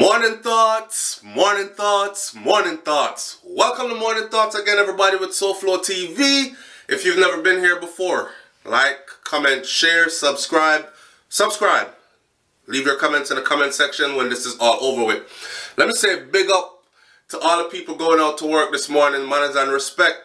Morning thoughts, morning thoughts, morning thoughts. Welcome to Morning Thoughts again, everybody, with SouFLoTV. If you've never been here before, like, comment, share, subscribe. Leave your comments in the comment section when this is all over with. Let me say big up to all the people going out to work this morning, manners and respect.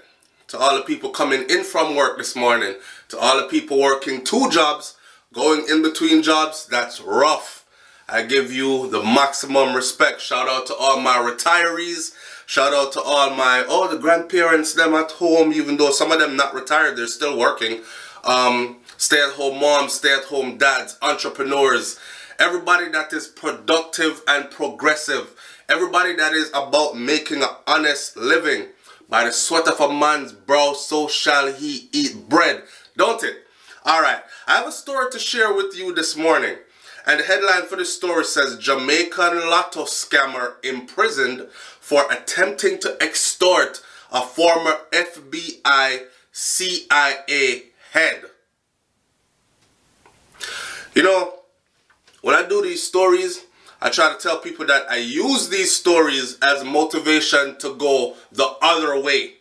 To all the people coming in from work this morning. To all the people working 2 jobs, going in between jobs, that's rough. I give you the maximum respect. Shout out to all my retirees. Shout out to all my, the grandparents, them at home, even though some of them not retired, they're still working. Stay-at-home moms, stay-at-home dads, entrepreneurs. Everybody that is productive and progressive. Everybody that is about making an honest living. By the sweat of a man's brow, so shall he eat bread. Don't it? Alright, I have a story to share with you this morning. And the headline for this story says, Jamaican lotto scammer imprisoned for attempting to extort a former FBI CIA head. You know, when I do these stories, I try to tell people that I use these stories as motivation to go the other way.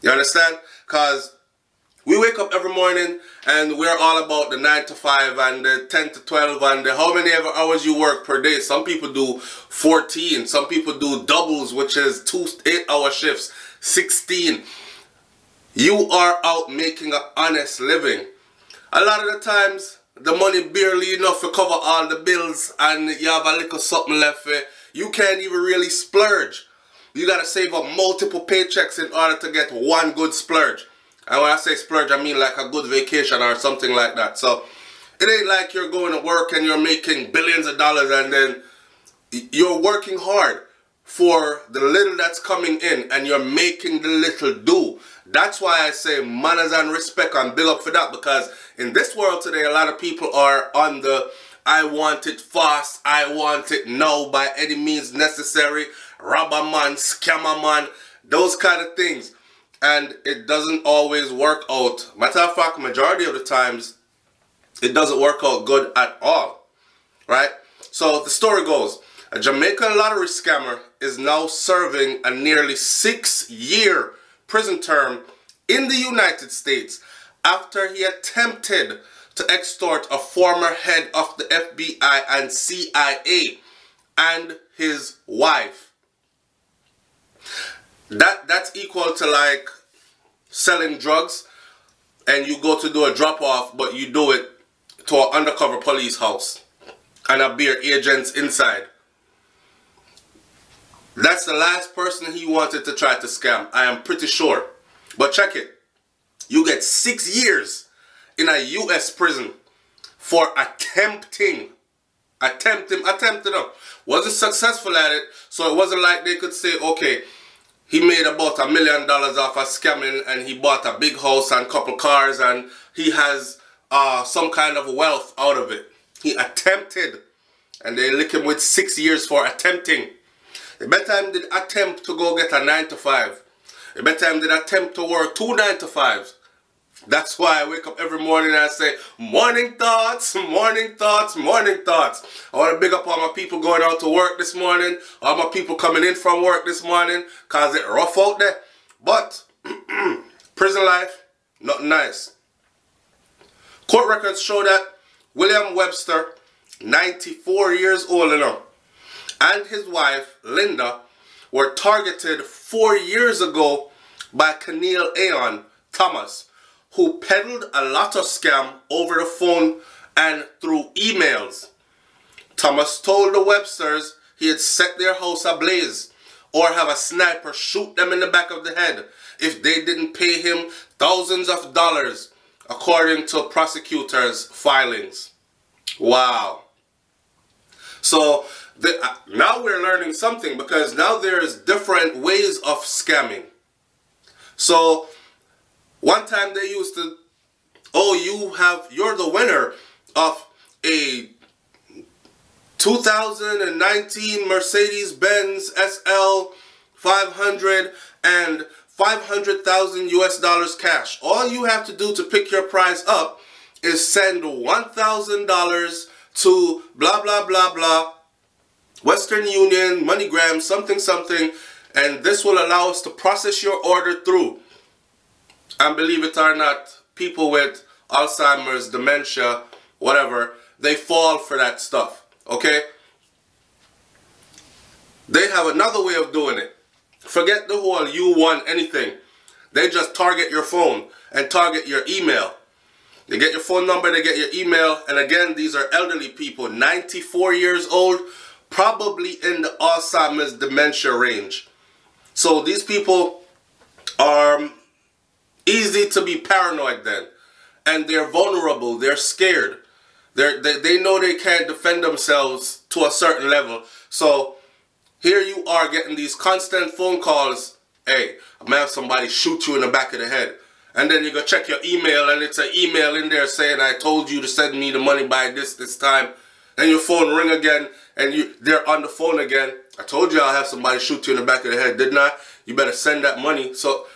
You understand? Because we wake up every morning and we're all about the 9 to 5 and the 10 to 12 and the how many ever hours you work per day. Some people do 14. Some people do doubles, which is 2 8-hour shifts, 16. You are out making an honest living. A lot of the times, the money barely enough to cover all the bills and you have a little something left. You can't even really splurge. You got to save up multiple paychecks in order to get one good splurge. And when I say splurge, I mean like a good vacation or something like that. So it ain't like you're going to work and you're making billions of dollars and then you're working hard for the little that's coming in and you're making the little do. That's why I say manners and respect and big up for that, because in this world today, a lot of people are on the I want it fast, I want it now by any means necessary, robber man, scammer man, those kind of things. And it doesn't always work out. Matter of fact, majority of the times, it doesn't work out good at all. Right? So the story goes, a Jamaican lottery scammer is now serving a nearly 6-year prison term in the United States after he attempted to extort a former head of the FBI and CIA and his wife. That's equal to like selling drugs and you go to do a drop-off, but you do it to an undercover police house and a beer agents inside. That's the last person he wanted to try to scam, I am pretty sure. But check it. You get 6 years in a US prison for attempting. Wasn't successful at it, so it wasn't like they could say, okay, he made about $1 million off of scamming and he bought a big house and a couple cars and he has some kind of wealth out of it. He attempted and they lick him with 6 years for attempting. The better him did attempt to go get a 9 to 5. The better him did attempt to work 2 9 to 5s. That's why I wake up every morning and I say, morning thoughts, morning thoughts, morning thoughts. I want to big up all my people going out to work this morning, all my people coming in from work this morning, because it's rough out there. But prison life, not nice. Court records show that William Webster, 94 years old now, and his wife, Linda, were targeted 4 years ago by Keneal Aon Thomas, who peddled a lotto scam over the phone and through emails. Thomas told the Websters he had set their house ablaze or have a sniper shoot them in the back of the head if they didn't pay him thousands of dollars, according to prosecutors' filings. Wow. So now we're learning something, because now there's different ways of scamming. So one time they used to, you're the winner of a 2019 Mercedes-Benz SL 500 and $500,000 US cash. All you have to do to pick your prize up is send $1,000 to blah blah blah blah Western Union, MoneyGram, something, something, and this will allow us to process your order through. And believe it or not, people with Alzheimer's, dementia, whatever, they fall for that stuff, okay? They have another way of doing it. Forget the whole you want anything. They just target your phone and target your email. They get your phone number, they get your email, and again, these are elderly people, 94 years old, probably in the Alzheimer's dementia range. So these people are easy to be paranoid then. And they're vulnerable, they're scared. They know they can't defend themselves to a certain level. So here you are getting these constant phone calls. Hey, I'm gonna have somebody shoot you in the back of the head. And then you go check your email and it's an email in there saying, I told you to send me the money by this time. And your phone ring again and they're on the phone again. I told you I'll have somebody shoot you in the back of the head, didn't I? You better send that money. So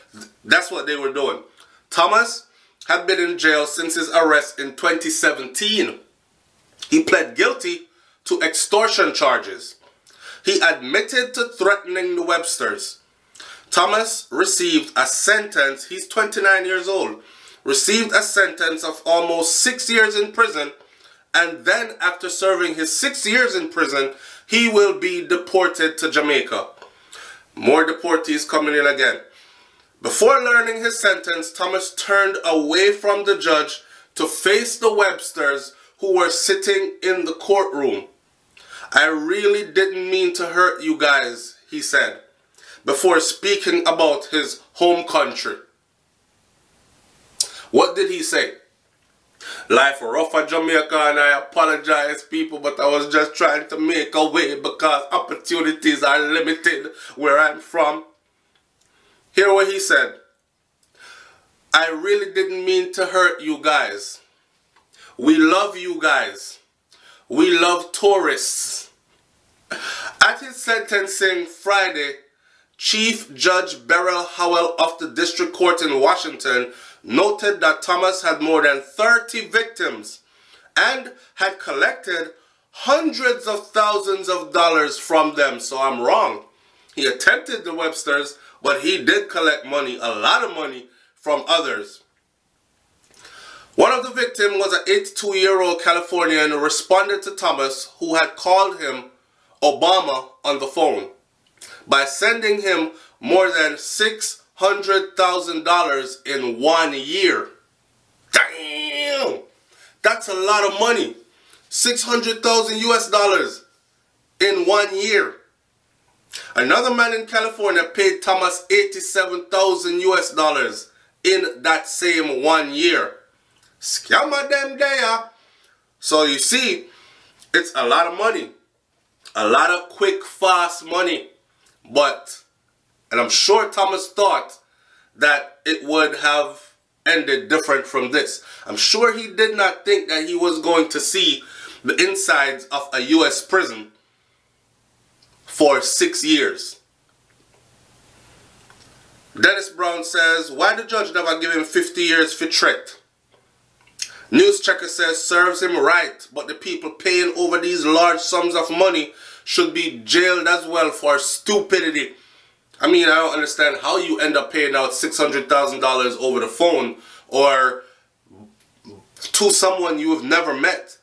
that's what they were doing. Thomas had been in jail since his arrest in 2017. He pled guilty to extortion charges. He admitted to threatening the Websters. Thomas received a sentence, he's 29 years old, received a sentence of almost 6 years in prison, and then after serving his 6 years in prison, he will be deported to Jamaica. More deportees coming in again. Before learning his sentence, Thomas turned away from the judge to face the Websters who were sitting in the courtroom. I really didn't mean to hurt you guys, he said, before speaking about his home country. What did he say? Life rough at Jamaica and I apologize people, but I was just trying to make a way because opportunities are limited where I'm from. Hear what he said. I really didn't mean to hurt you guys. We love you guys. We love tourists. At his sentencing Friday, Chief Judge Beryl Howell of the District Court in Washington noted that Thomas had more than 30 victims and had collected hundreds of thousands of dollars from them. So I'm wrong. He attempted the Websters, but he did collect money, a lot of money, from others. One of the victims was an 82-year-old Californian who responded to Thomas, who had called him Obama on the phone, by sending him more than $600,000 in 1 year. Damn! That's a lot of money. 600,000 US dollars in 1 year. Another man in California paid Thomas 87,000 US dollars in that same 1 year. Scamma them there. So you see, it's a lot of money. A lot of quick, fast money. But, and I'm sure Thomas thought that it would have ended different from this. I'm sure he did not think that he was going to see the insides of a U.S. prison for 6 years. Dennis Brown says, why the judge never give him 50 years for threat? News Checker says, serves him right, but the people paying over these large sums of money should be jailed as well for stupidity. I mean, I don't understand how you end up paying out $600,000 over the phone or to someone you have never met.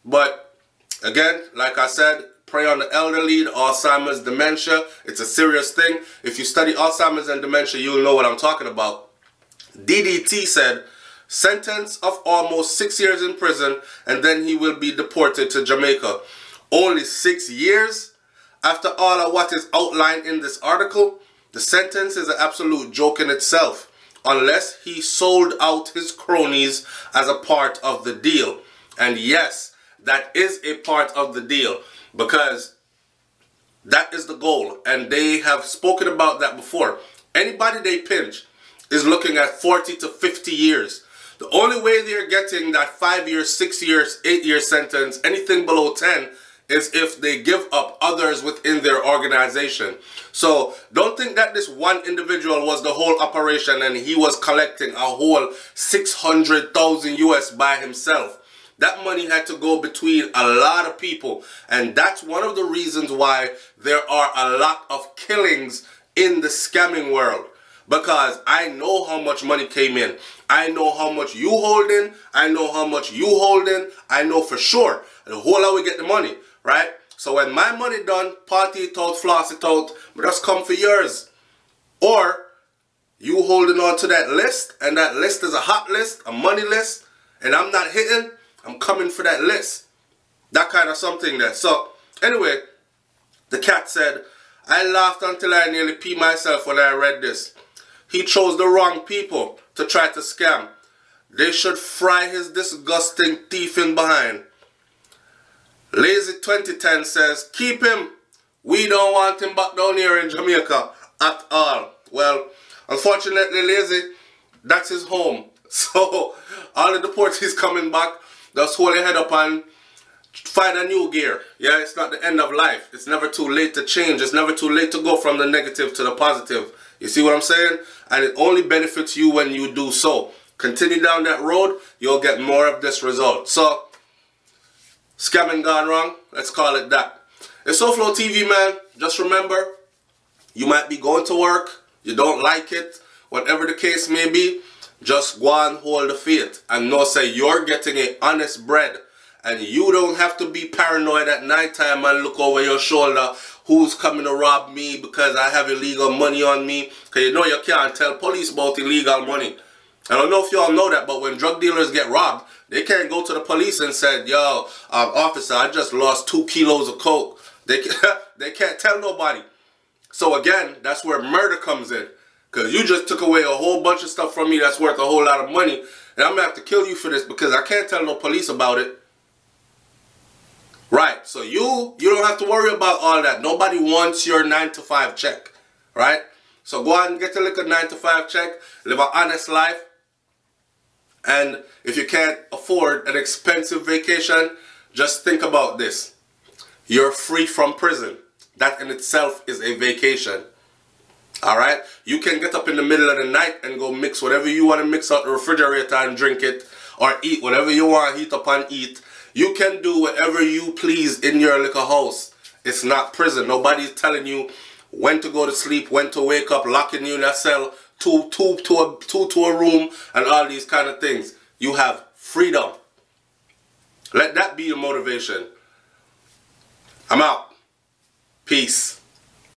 But again, like I said, prey on the elderly, the Alzheimer's, dementia. It's a serious thing. If you study Alzheimer's and dementia, you'll know what I'm talking about. DDT said, sentence of almost 6 years in prison, and then he will be deported to Jamaica. Only 6 years? After all of what is outlined in this article, the sentence is an absolute joke in itself, unless he sold out his cronies as a part of the deal. And yes, that is a part of the deal, because that is the goal, and they have spoken about that before. Anybody they pinch is looking at 40 to 50 years. The only way they're getting that 5 years, 6 years, 8 year sentence, anything below 10, is if they give up others within their organization. So don't think that this one individual was the whole operation and he was collecting a whole 600,000 US by himself. That money had to go between a lot of people. And that's one of the reasons why there are a lot of killings in the scamming world. Because I know how much money came in. I know how much you holding. I know how much you holding. I know for sure the whole how we get the money, right? So when my money done, party it out, floss it out, but just come for yours. Or you holding on to that list, and that list is a hot list, a money list, and I'm not hitting, I'm coming for that list. That kind of something there. So anyway, the cat said, I laughed until I nearly peed myself when I read this. He chose the wrong people to try to scam. They should fry his disgusting teeth in behind. Lazy 2010 says, keep him. We don't want him back down here in Jamaica at all. Well, unfortunately, Lazy, that's his home. So all the deportees coming back, just hold your head up and find a new gear. Yeah, it's not the end of life. It's never too late to change. It's never too late to go from the negative to the positive. You see what I'm saying? And it only benefits you when you do so. Continue down that road, you'll get more of this result. So, scamming gone wrong, let's call it that. It's SouFLoTV, man. Just remember, you might be going to work, you don't like it, whatever the case may be, just go and hold the faith and know say you're getting a honest bread. And you don't have to be paranoid at night time and look over your shoulder. Who's coming to rob me because I have illegal money on me? Because you know you can't tell police about illegal money. I don't know if you all know that, but when drug dealers get robbed, they can't go to the police and say, yo, officer, I just lost 2 kilos of coke. They can't tell nobody. So again, that's where murder comes in. Because you just took away a whole bunch of stuff from me that's worth a whole lot of money. And I'm going to have to kill you for this because I can't tell no police about it. Right, so you don't have to worry about all that. Nobody wants your 9-to-5 check, right? So go out and get a little 9-to-5 check, live an honest life. And if you can't afford an expensive vacation, just think about this. You're free from prison. That in itself is a vacation. All right? You can get up in the middle of the night and go mix whatever you want to mix out the refrigerator and drink it. Or eat whatever you want, heat up and eat. You can do whatever you please in your little house. It's not prison. Nobody's telling you when to go to sleep, when to wake up, locking you in a cell, two to a room, and all these kind of things. You have freedom. Let that be your motivation. I'm out. Peace.